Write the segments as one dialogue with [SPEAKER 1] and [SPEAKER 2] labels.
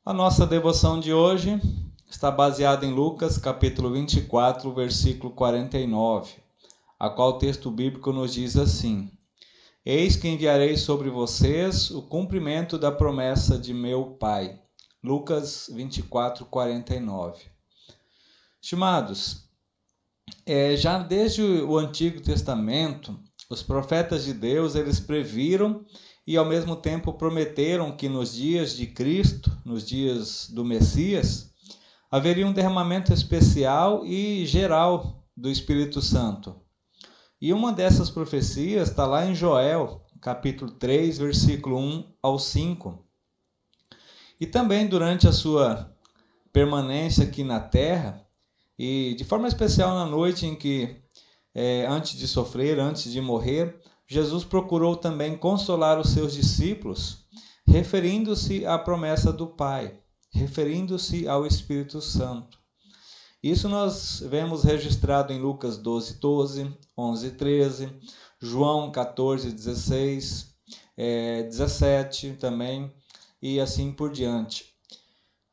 [SPEAKER 1] A nossa devoção de hoje está baseada em Lucas, capítulo 24, versículo 49, a qual o texto bíblico nos diz assim: Eis que enviarei sobre vocês o cumprimento da promessa de meu Pai. Lucas 24, 49. Estimados, já desde o Antigo Testamento, os profetas de Deus, eles previram e ao mesmo tempo prometeram que nos dias de Cristo, nos dias do Messias, haveria um derramamento especial e geral do Espírito Santo. E uma dessas profecias está lá em Joel, capítulo 3, versículo 1 ao 5. E também durante a sua permanência aqui na terra, e de forma especial na noite em que, antes de sofrer, antes de morrer, Jesus procurou também consolar os seus discípulos, referindo-se à promessa do Pai, referindo-se ao Espírito Santo. Isso nós vemos registrado em Lucas 12, 12, 11, 13, João 14, 16, 17 também, e assim por diante.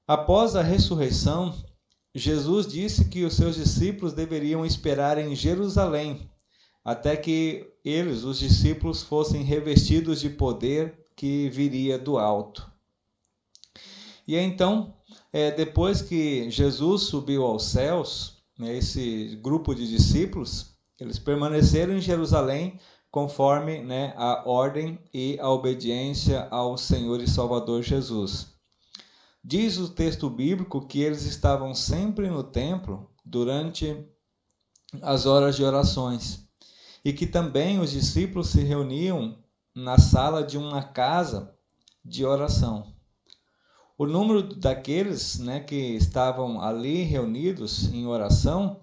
[SPEAKER 1] Após a ressurreição, Jesus disse que os seus discípulos deveriam esperar em Jerusalém, até que eles, os discípulos, fossem revestidos de poder que viria do alto. E então, depois que Jesus subiu aos céus, esse grupo de discípulos, eles permaneceram em Jerusalém conforme a ordem e a obediência ao Senhor e Salvador Jesus. Diz o texto bíblico que eles estavam sempre no templo durante as horas de orações e que também os discípulos se reuniam na sala de uma casa de oração. O número daqueles que estavam ali reunidos em oração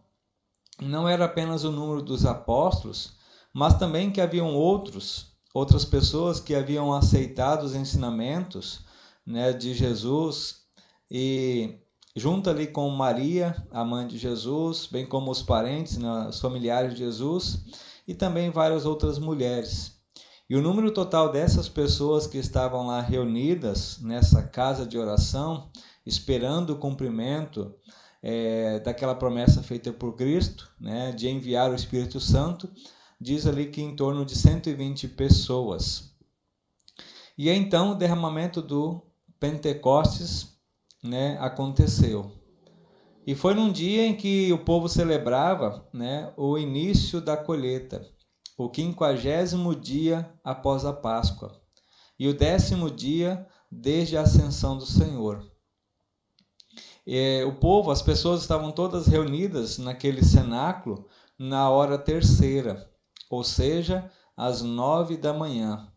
[SPEAKER 1] não era apenas o número dos apóstolos, mas também que haviam outras pessoas que haviam aceitado os ensinamentos de Jesus, e junto ali com Maria, a mãe de Jesus, bem como os parentes, os familiares de Jesus, e também várias outras mulheres. E o número total dessas pessoas que estavam lá reunidas nessa casa de oração, esperando o cumprimento daquela promessa feita por Cristo, de enviar o Espírito Santo, diz ali que em torno de 120 pessoas. E então o derramamento do Pentecostes aconteceu. E foi num dia em que o povo celebrava o início da colheita, o 50º dia após a Páscoa e o 10º dia desde a ascensão do Senhor. O povo, as pessoas estavam todas reunidas naquele cenáculo na hora terceira, ou seja, às 9 da manhã.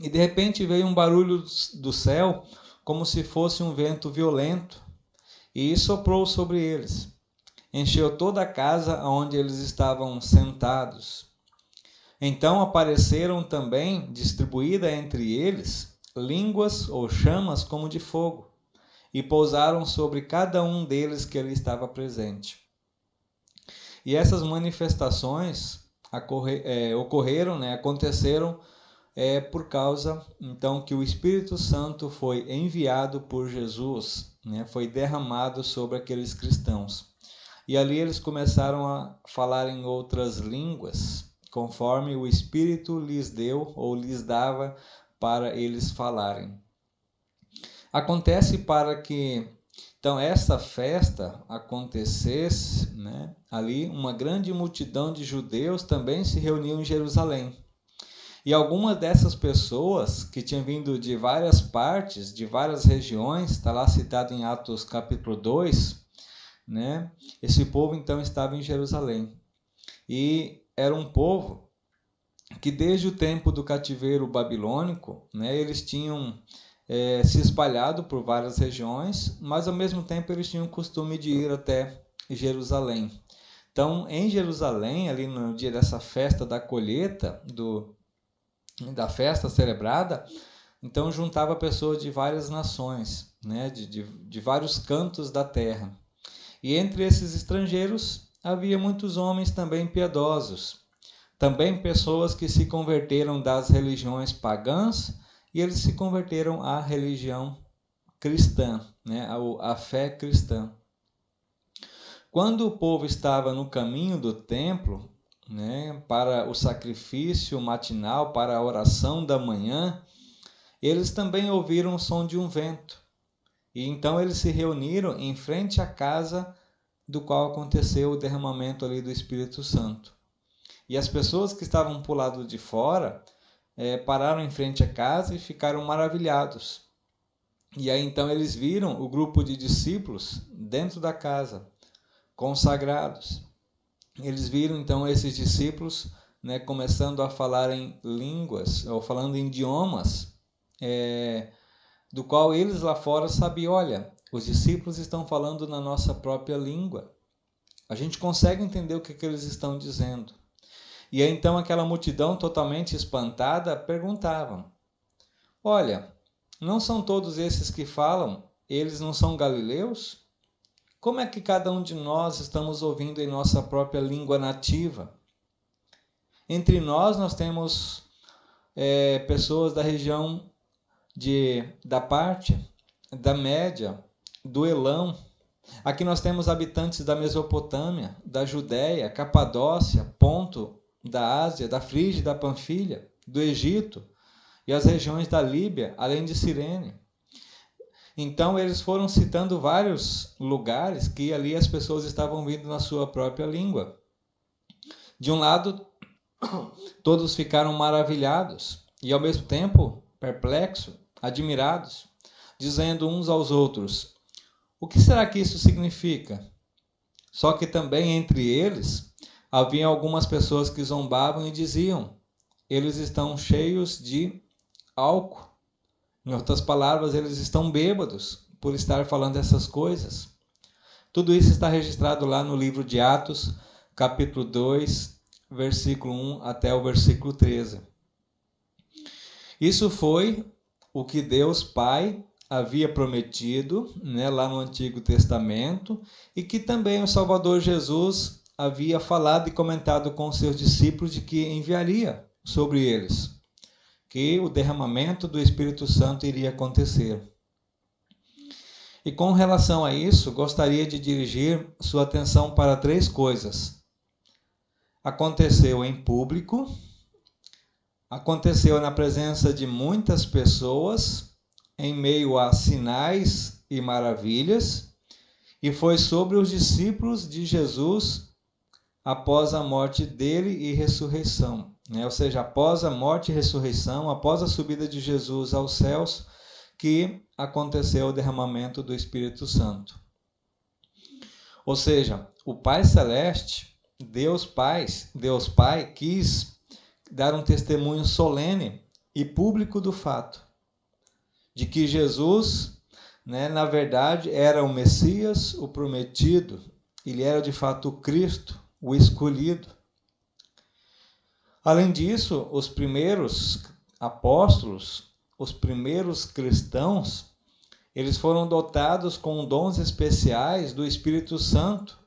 [SPEAKER 1] E de repente veio um barulho do céu, como se fosse um vento violento, e soprou sobre eles. Encheu toda a casa onde eles estavam sentados. Então apareceram também, distribuída entre eles, línguas ou chamas como de fogo, e pousaram sobre cada um deles que ali estava presente. E essas manifestações aconteceram por causa, então, que o Espírito Santo foi enviado por Jesus, foi derramado sobre aqueles cristãos. E ali eles começaram a falar em outras línguas, conforme o Espírito lhes deu ou lhes dava para eles falarem. Acontece para que, então, essa festa acontecesse, ali uma grande multidão de judeus também se reuniu em Jerusalém. E algumas dessas pessoas que tinham vindo de várias partes, de várias regiões, está lá citado em Atos capítulo 2, esse povo então estava em Jerusalém. E era um povo que desde o tempo do cativeiro babilônico, eles tinham se espalhado por várias regiões, mas ao mesmo tempo eles tinham o costume de ir até Jerusalém. Então, em Jerusalém, ali no dia dessa festa da colheita, da festa celebrada, então juntava pessoas de várias nações, de vários cantos da terra. E entre esses estrangeiros havia muitos homens também piedosos, também pessoas que se converteram das religiões pagãs e eles se converteram à religião cristã, né? A fé cristã. Quando o povo estava no caminho do templo, né, para o sacrifício matinal, para a oração da manhã, eles também ouviram o som de um vento. E então eles se reuniram em frente à casa do qual aconteceu o derramamento ali do Espírito Santo. E as pessoas que estavam para o lado de fora pararam em frente à casa e ficaram maravilhados. E aí então eles viram o grupo de discípulos dentro da casa, consagrados. Eles viram então esses discípulos, né, começando a falar em línguas, ou falando em idiomas, do qual eles lá fora sabiam, olha, os discípulos estão falando na nossa própria língua. A gente consegue entender o que eles estão dizendo. E aí então aquela multidão totalmente espantada perguntava, olha, não são todos esses que falam, eles não são galileus? Como é que cada um de nós estamos ouvindo em nossa própria língua nativa? Entre nós temos pessoas da região da Pártia, da Média, do Elão. Aqui nós temos habitantes da Mesopotâmia, da Judéia, Capadócia, Ponto, da Ásia, da Frígia e da Panfilha, do Egito e as regiões da Líbia, além de Cirene. Então eles foram citando vários lugares que ali as pessoas estavam vindo na sua própria língua. De um lado, todos ficaram maravilhados e ao mesmo tempo perplexos, admirados, dizendo uns aos outros, o que será que isso significa? Só que também entre eles havia algumas pessoas que zombavam e diziam, eles estão cheios de álcool. Em outras palavras, eles estão bêbados por estar falando essas coisas. Tudo isso está registrado lá no livro de Atos, capítulo 2, versículo 1 até o versículo 13. Isso foi o que Deus Pai havia prometido, né, lá no Antigo Testamento, e que também o Salvador Jesus havia falado e comentado com os seus discípulos de que enviaria sobre eles, que o derramamento do Espírito Santo iria acontecer. E com relação a isso, gostaria de dirigir sua atenção para 3 coisas. Aconteceu em público, aconteceu na presença de muitas pessoas, em meio a sinais e maravilhas, e foi sobre os discípulos de Jesus após a morte dele e ressurreição. Ou seja, após a morte e ressurreição, após a subida de Jesus aos céus, que aconteceu o derramamento do Espírito Santo. Ou seja, o Pai Celeste, Deus Pai, quis dar um testemunho solene e público do fato de que Jesus, na verdade, era o Messias, o prometido, ele era de fato o Cristo, o escolhido. Além disso, os primeiros apóstolos, os primeiros cristãos, eles foram dotados com dons especiais do Espírito Santo,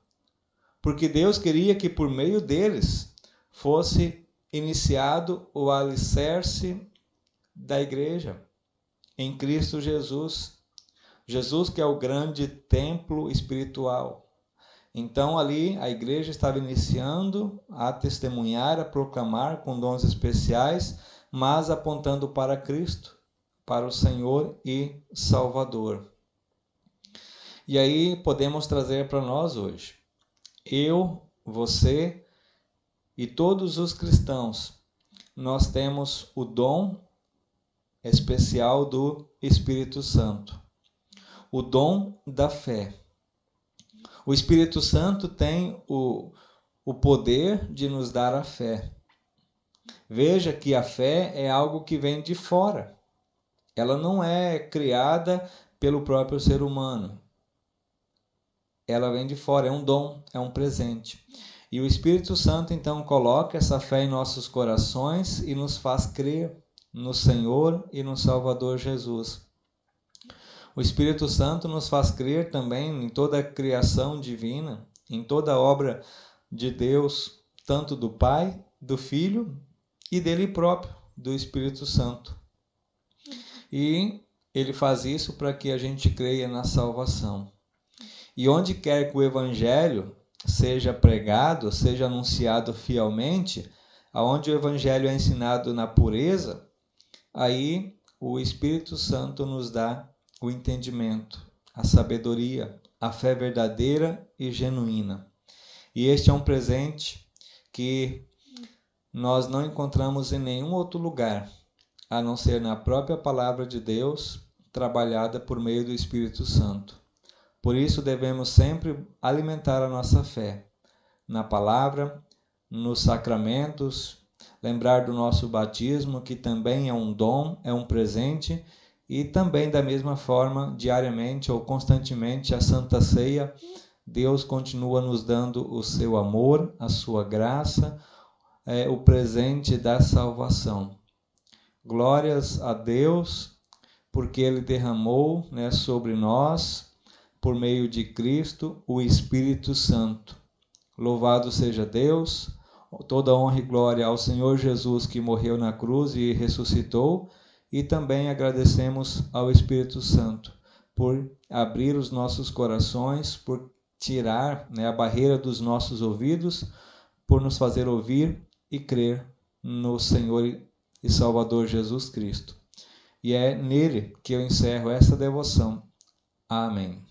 [SPEAKER 1] porque Deus queria que por meio deles fosse iniciado o alicerce da igreja, em Cristo Jesus. Jesus que é o grande templo espiritual. Então ali a igreja estava iniciando a testemunhar, a proclamar com dons especiais, mas apontando para Cristo, para o Senhor e Salvador. E aí podemos trazer para nós hoje, eu, você e todos os cristãos, nós temos o dom especial do Espírito Santo, o dom da fé. O Espírito Santo tem o poder de nos dar a fé. Veja que a fé é algo que vem de fora. Ela não é criada pelo próprio ser humano. Ela vem de fora, é um dom, é um presente. E o Espírito Santo então coloca essa fé em nossos corações e nos faz crer no Senhor e no Salvador Jesus. O Espírito Santo nos faz crer também em toda a criação divina, em toda a obra de Deus, tanto do Pai, do Filho e dele próprio, do Espírito Santo. E Ele faz isso para que a gente creia na salvação. E onde quer que o Evangelho seja pregado, seja anunciado fielmente, aonde o Evangelho é ensinado na pureza, aí o Espírito Santo nos dá o entendimento, a sabedoria, a fé verdadeira e genuína. E este é um presente que nós não encontramos em nenhum outro lugar, a não ser na própria palavra de Deus, trabalhada por meio do Espírito Santo. Por isso devemos sempre alimentar a nossa fé na palavra, nos sacramentos, lembrar do nosso batismo, que também é um dom, é um presente, e também da mesma forma, diariamente ou constantemente, a Santa Ceia, Deus continua nos dando o seu amor, a sua graça, o presente da salvação. Glórias a Deus, porque Ele derramou, sobre nós, por meio de Cristo, o Espírito Santo. Louvado seja Deus, toda honra e glória ao Senhor Jesus, que morreu na cruz e ressuscitou, e também agradecemos ao Espírito Santo por abrir os nossos corações, por tirar a barreira dos nossos ouvidos, por nos fazer ouvir e crer no Senhor e Salvador Jesus Cristo. E é nele que eu encerro essa devoção. Amém.